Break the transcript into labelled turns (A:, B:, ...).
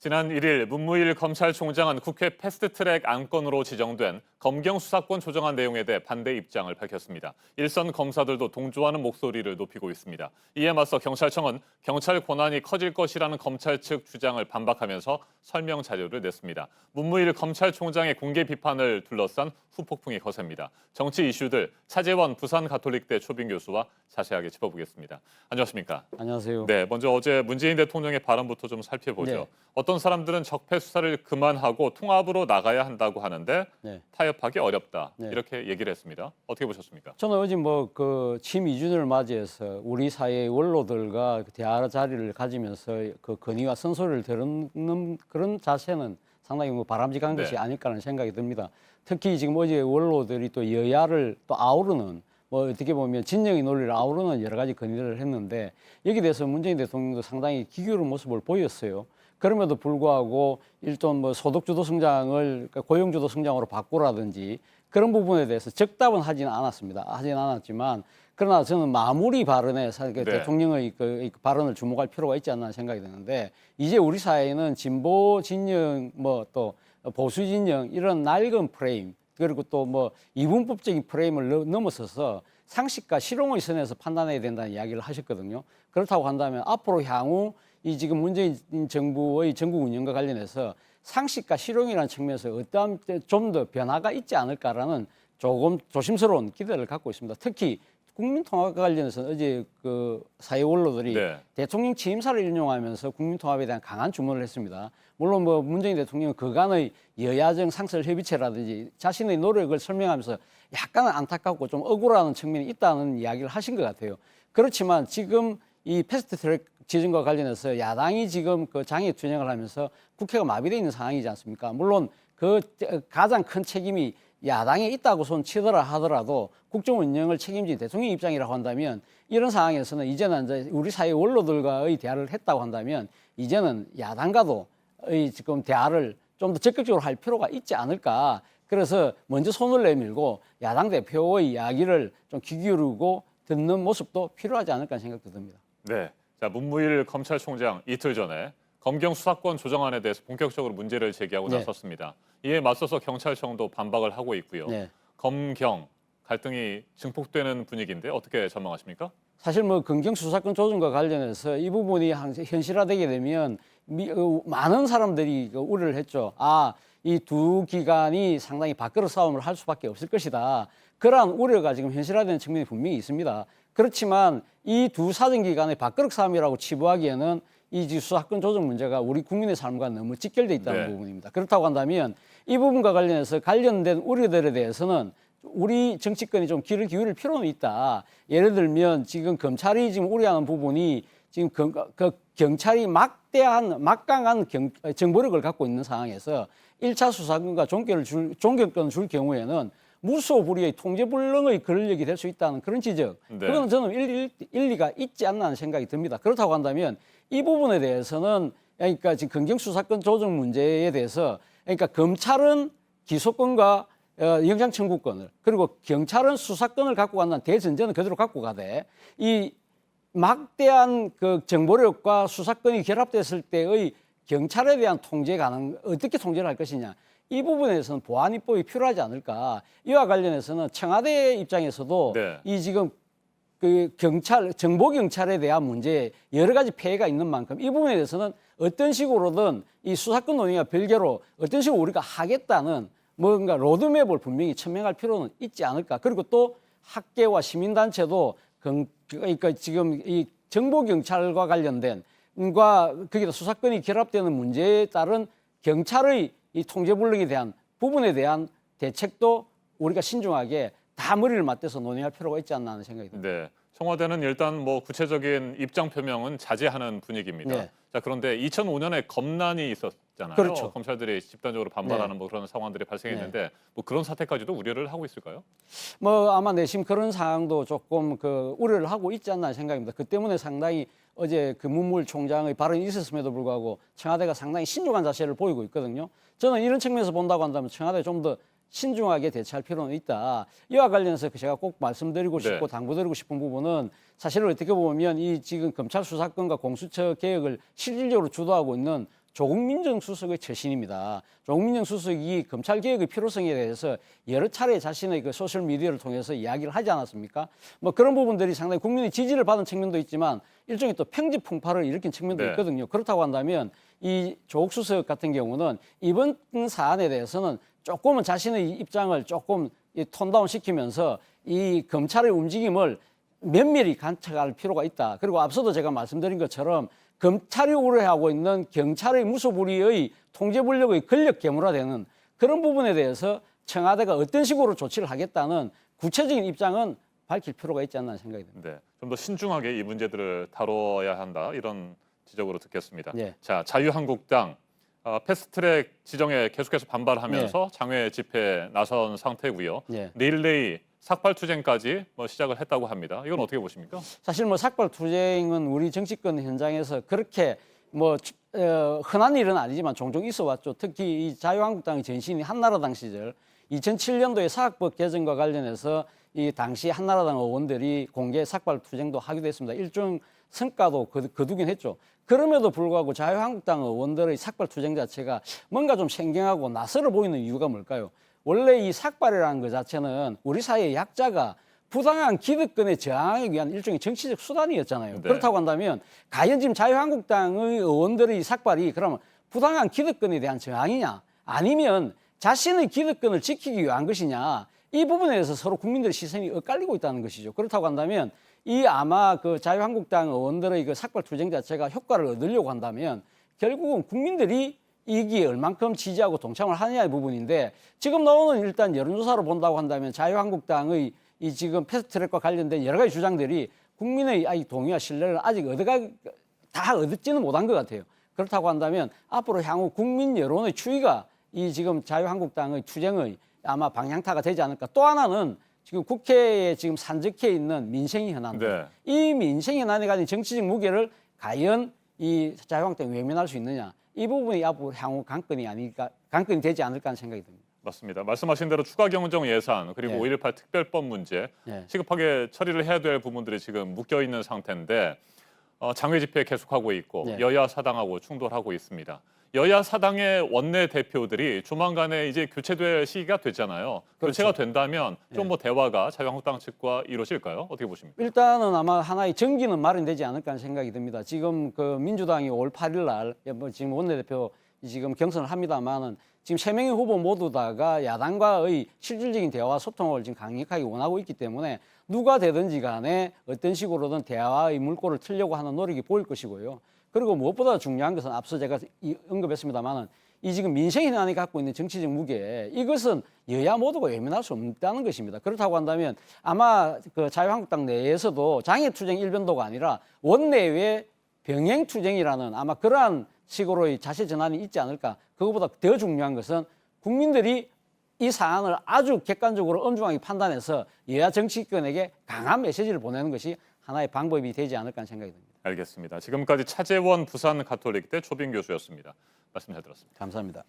A: 지난 1일 문무일 검찰총장은 국회 패스트트랙 안건으로 지정된 검경 수사권 조정안 내용에 대해 반대 입장을 밝혔습니다. 일선 검사들도 동조하는 목소리를 높이고 있습니다. 이에 맞서 경찰청은 경찰 권한이 커질 것이라는 검찰 측 주장을 반박하면서 설명 자료를 냈습니다. 문무일 검찰총장의 공개 비판을 둘러싼 후폭풍이 거셉니다. 정치 이슈들 차재원 부산가톨릭대 초빙 교수와 자세하게 짚어보겠습니다. 안녕하십니까?
B: 안녕하세요.
A: 네, 먼저 어제 문재인 대통령의 발언부터 좀 살펴보죠.
B: 네.
A: 어떤 사람들은 적폐 수사를 그만하고 통합으로 나가야 한다고 하는데
B: 네.
A: 타협하기 어렵다.
B: 네.
A: 이렇게 얘기를 했습니다. 어떻게 보셨습니까?
B: 저는 어제 침 2주년을 맞이해서 우리 사회의 원로들과 대화 자리를 가지면서 그 건의와 선소리를 들은 그런 자세는 상당히 바람직한
A: 네.
B: 것이 아닐까라는 생각이 듭니다. 특히 지금 어제 원로들이 또 여야를 또 아우르는 어떻게 보면 진영의 논리를 아우르는 여러 가지 건의를 했는데 여기에 대해서 문재인 대통령도 상당히 기울은 모습을 보였어요. 그럼에도 불구하고 일단 소득주도 성장을 그러니까 고용주도 성장으로 바꾸라든지 그런 부분에 대해서 적답은 하지는 않았습니다. 하지는 않았지만 그러나 저는 마무리 발언에
A: 네.
B: 대통령의 그 발언을 주목할 필요가 있지 않나 생각이 드는데 이제 우리 사회에는 진보 진영 또 보수 진영 이런 낡은 프레임 그리고 또 이분법적인 프레임을 넘어서서 상식과 실용의 선에서 판단해야 된다는 이야기를 하셨거든요. 그렇다고 한다면 앞으로 향후 이 지금 문재인 정부의 전국 운영과 관련해서 상식과 실용이라는 측면에서 어떠한 좀 더 변화가 있지 않을까라는 조금 조심스러운 기대를 갖고 있습니다. 특히 국민통합과 관련해서 어제 그 사회 원로들이
A: 네.
B: 대통령 취임사를 인용하면서 국민통합에 대한 강한 주문을 했습니다. 물론 문재인 대통령은 그간의 여야정 상설 협의체라든지 자신의 노력을 설명하면서 약간은 안타깝고 좀 억울한 측면이 있다는 이야기를 하신 것 같아요. 그렇지만 지금 이 패스트트랙 지정과 관련해서 야당이 지금 그 장애 투쟁을 하면서 국회가 마비되어 있는 상황이지 않습니까? 물론 그 가장 큰 책임이 야당에 있다고 손 치더라 하더라도 국정 운영을 책임진 대통령 입장이라고 한다면 이런 상황에서는 이제는 이제 우리 사회 원로들과의 대화를 했다고 한다면 이제는 야당과도 지금 대화를 좀 더 적극적으로 할 필요가 있지 않을까. 그래서 먼저 손을 내밀고 야당 대표의 이야기를 좀 귀 기울이고 듣는 모습도 필요하지 않을까 생각도 듭니다.
A: 네. 자, 문무일 검찰총장 이틀 전에 검경 수사권 조정안에 대해서 본격적으로 문제를 제기하고
B: 네.
A: 나섰습니다. 이에 맞서서 경찰청도 반박을 하고 있고요.
B: 네.
A: 검경 갈등이 증폭되는 분위기인데 어떻게 전망하십니까?
B: 사실 검경 수사권 조정과 관련해서 이 부분이 현실화되게 되면 많은 사람들이 우려를 했죠. 이 두 기관이 상당히 밥그릇 싸움을 할 수밖에 없을 것이다. 그러한 우려가 지금 현실화되는 측면이 분명히 있습니다. 그렇지만 이 두 사정기관의 밥그릇 싸움이라고 치부하기에는 이 수사권 조정 문제가 우리 국민의 삶과 너무 직결돼 있다는
A: 네.
B: 부분입니다. 그렇다고 한다면 이 부분과 관련해서 관련된 우려들에 대해서는 우리 정치권이 좀 귀를 기울일 필요는 있다. 예를 들면 지금 검찰이 지금 우려하는 부분이 지금 경찰이 막강한 정보력을 갖고 있는 상황에서 1차 수사권과 종결권을 줄 경우에는 무소불위의 통제불능의 권력이 될 수 있다는 그런 지적.
A: 네.
B: 그건 저는 일리가 있지 않나 하는 생각이 듭니다. 그렇다고 한다면 이 부분에 대해서는 그러니까 지금 검경 수사권 조정 문제에 대해서 그러니까 검찰은 기소권과 영장 청구권을 그리고 경찰은 수사권을 갖고 간다는 대전제는 그대로 갖고 가되 이 막대한 그 정보력과 수사권이 결합됐을 때의 경찰에 대한 어떻게 통제를 할 것이냐 이 부분에서는 보안 입법이 필요하지 않을까. 이와 관련해서는 청와대 입장에서도
A: 네.
B: 이 지금 그 정보 경찰에 대한 문제에 여러 가지 폐해가 있는 만큼 이 부분에 대해서는 어떤 식으로든 이 수사권 논의와 별개로 어떤 식으로 우리가 하겠다는 뭔가 로드맵을 분명히 천명할 필요는 있지 않을까. 그리고 또 학계와 시민단체도 그러니까 지금 이 정보경찰과 관련된 거기다 수사권이 결합되는 문제에 따른 경찰의 이 통제불능에 대한 부분에 대한 대책도 우리가 신중하게 다 머리를 맞대서 논의할 필요가 있지 않나 하는 생각이 듭니다.
A: 네. 청와대는 일단 구체적인 입장 표명은 자제하는 분위기입니다.
B: 네.
A: 자, 그런데 2005년에 검난이 있었잖아요.
B: 그렇죠.
A: 검찰들이 집단적으로 반발하는
B: 네.
A: 그런 상황들이 발생했는데 그런 사태까지도 우려를 하고 있을까요?
B: 아마 내심 그런 상황도 조금 우려를 하고 있지 않나 생각입니다. 그 때문에 상당히 어제 문무일 총장의 발언이 있었음에도 불구하고 청와대가 상당히 신중한 자세를 보이고 있거든요. 저는 이런 측면에서 본다고 한다면 청와대 좀 더 신중하게 대처할 필요는 있다. 이와 관련해서 제가 꼭 말씀드리고 싶고
A: 네.
B: 당부드리고 싶은 부분은 사실은 어떻게 보면 이 지금 검찰 수사권과 공수처 개혁을 실질적으로 주도하고 있는 조국 민정수석의 처신입니다. 조국 민정수석이 검찰 개혁의 필요성에 대해서 여러 차례 자신의 그 소셜 미디어를 통해서 이야기를 하지 않았습니까? 뭐 그런 부분들이 상당히 국민의 지지를 받은 측면도 있지만 일종의 또 평지 풍파를 일으킨 측면도
A: 네.
B: 있거든요. 그렇다고 한다면 이 조국 수석 같은 경우는 이번 사안에 대해서는 조금은 자신의 입장을 조금 톤다운 시키면서 이 검찰의 움직임을 면밀히 관찰할 필요가 있다. 그리고 앞서도 제가 말씀드린 것처럼 검찰이 우려하고 있는 경찰의 무소불위의 통제 권력의 권력 괴물화되는 그런 부분에 대해서 청와대가 어떤 식으로 조치를 하겠다는 구체적인 입장은 밝힐 필요가 있지 않나 생각이 듭니다.
A: 네, 좀 더 신중하게 이 문제들을 다뤄야 한다 이런 지적으로 듣겠습니다.
B: 네.
A: 자, 자유한국당 패스트트랙 지정에 계속해서 반발하면서 장외 집회에 나선 상태고요.
B: 네.
A: 내일 내일 삭발투쟁까지 시작을 했다고 합니다. 이건 어떻게 보십니까?
B: 사실 뭐 삭발투쟁은 우리 정치권 현장에서 그렇게 흔한 일은 아니지만 종종 있어 왔죠. 특히 이 자유한국당의 전신이 한나라당 시절 2007년도에 사학법 개정과 관련해서 이 당시 한나라당 의원들이 공개 삭발투쟁도 하기도 했습니다. 일종 성과도 거두긴 했죠. 그럼에도 불구하고 자유한국당 의원들의 삭발투쟁 자체가 뭔가 좀 생경하고 낯설어 보이는 이유가 뭘까요? 원래 이 삭발이라는 것 자체는 우리 사회의 약자가 부당한 기득권에 저항하기 위한 일종의 정치적 수단이었잖아요.
A: 네.
B: 그렇다고 한다면 과연 지금 자유한국당의 의원들의 삭발이 그러면 부당한 기득권에 대한 저항이냐 아니면 자신의 기득권을 지키기 위한 것이냐 이 부분에 대해서 서로 국민들의 시선이 엇갈리고 있다는 것이죠. 그렇다고 한다면 이 아마 그 자유한국당 의원들의 그 삭발투쟁 자체가 효과를 얻으려고 한다면 결국은 국민들이 이기에 얼만큼 지지하고 동참을 하느냐의 부분인데 지금 나오는 일단 여론조사로 본다고 한다면 자유한국당의 이 지금 패스트트랙과 관련된 여러 가지 주장들이 국민의 동의와 신뢰를 아직 다 얻지는 못한 것 같아요. 그렇다고 한다면 앞으로 향후 국민 여론의 추이가 이 지금 자유한국당의 투쟁의 아마 방향타가 되지 않을까. 또 하나는 지금 국회에 지금 산적해 있는 민생 현안들.
A: 네.
B: 이 민생 현안에 가진 정치적 무게를 과연 이 자유한국당이 외면할 수 있느냐. 이 부분이 앞으로 향후 관건이 되지 않을까 하는 생각이 듭니다.
A: 맞습니다. 말씀하신 대로 추가 경정 예산 그리고
B: 네.
A: 5.18 특별법 문제
B: 네.
A: 시급하게 처리를 해야 될 부분들이 지금 묶여 있는 상태인데 장외 집회 계속하고 있고
B: 네.
A: 여야 사당하고 충돌하고 있습니다. 여야 사당의 원내 대표들이 조만간에 이제 교체될 시기가 됐잖아요.
B: 그렇죠.
A: 교체가 된다면 좀 대화가 자유한국당 측과 이루어질까요? 어떻게 보십니까?
B: 일단은 아마 하나의 정기는 마련되지 않을까 하는 생각이 듭니다. 지금 그 민주당이 5월 8일 날 지금 원내대표 지금 경선을 합니다만은 지금 3명의 후보 모두 다가 야당과의 실질적인 대화와 소통을 지금 강력하게 원하고 있기 때문에 누가 되든지 간에 어떤 식으로든 대화의 물꼬를 틀려고 하는 노력이 보일 것이고요. 그리고 무엇보다 중요한 것은 앞서 제가 언급했습니다만은 이 지금 민생 현안이 갖고 있는 정치적 무게 이것은 여야 모두가 외면할 수 없다는 것입니다. 그렇다고 한다면 아마 그 자유한국당 내에서도 장애투쟁 일변도가 아니라 원내외 병행투쟁이라는 아마 그러한 식으로의 자세 전환이 있지 않을까. 그것보다 더 중요한 것은 국민들이 이 사안을 아주 객관적으로 엄중하게 판단해서 여야 정치권에게 강한 메시지를 보내는 것이 하나의 방법이 되지 않을까 하는 생각이 듭니다.
A: 알겠습니다. 지금까지 차재원 부산 가톨릭대 초빙 교수였습니다. 말씀 잘 들었습니다.
B: 감사합니다.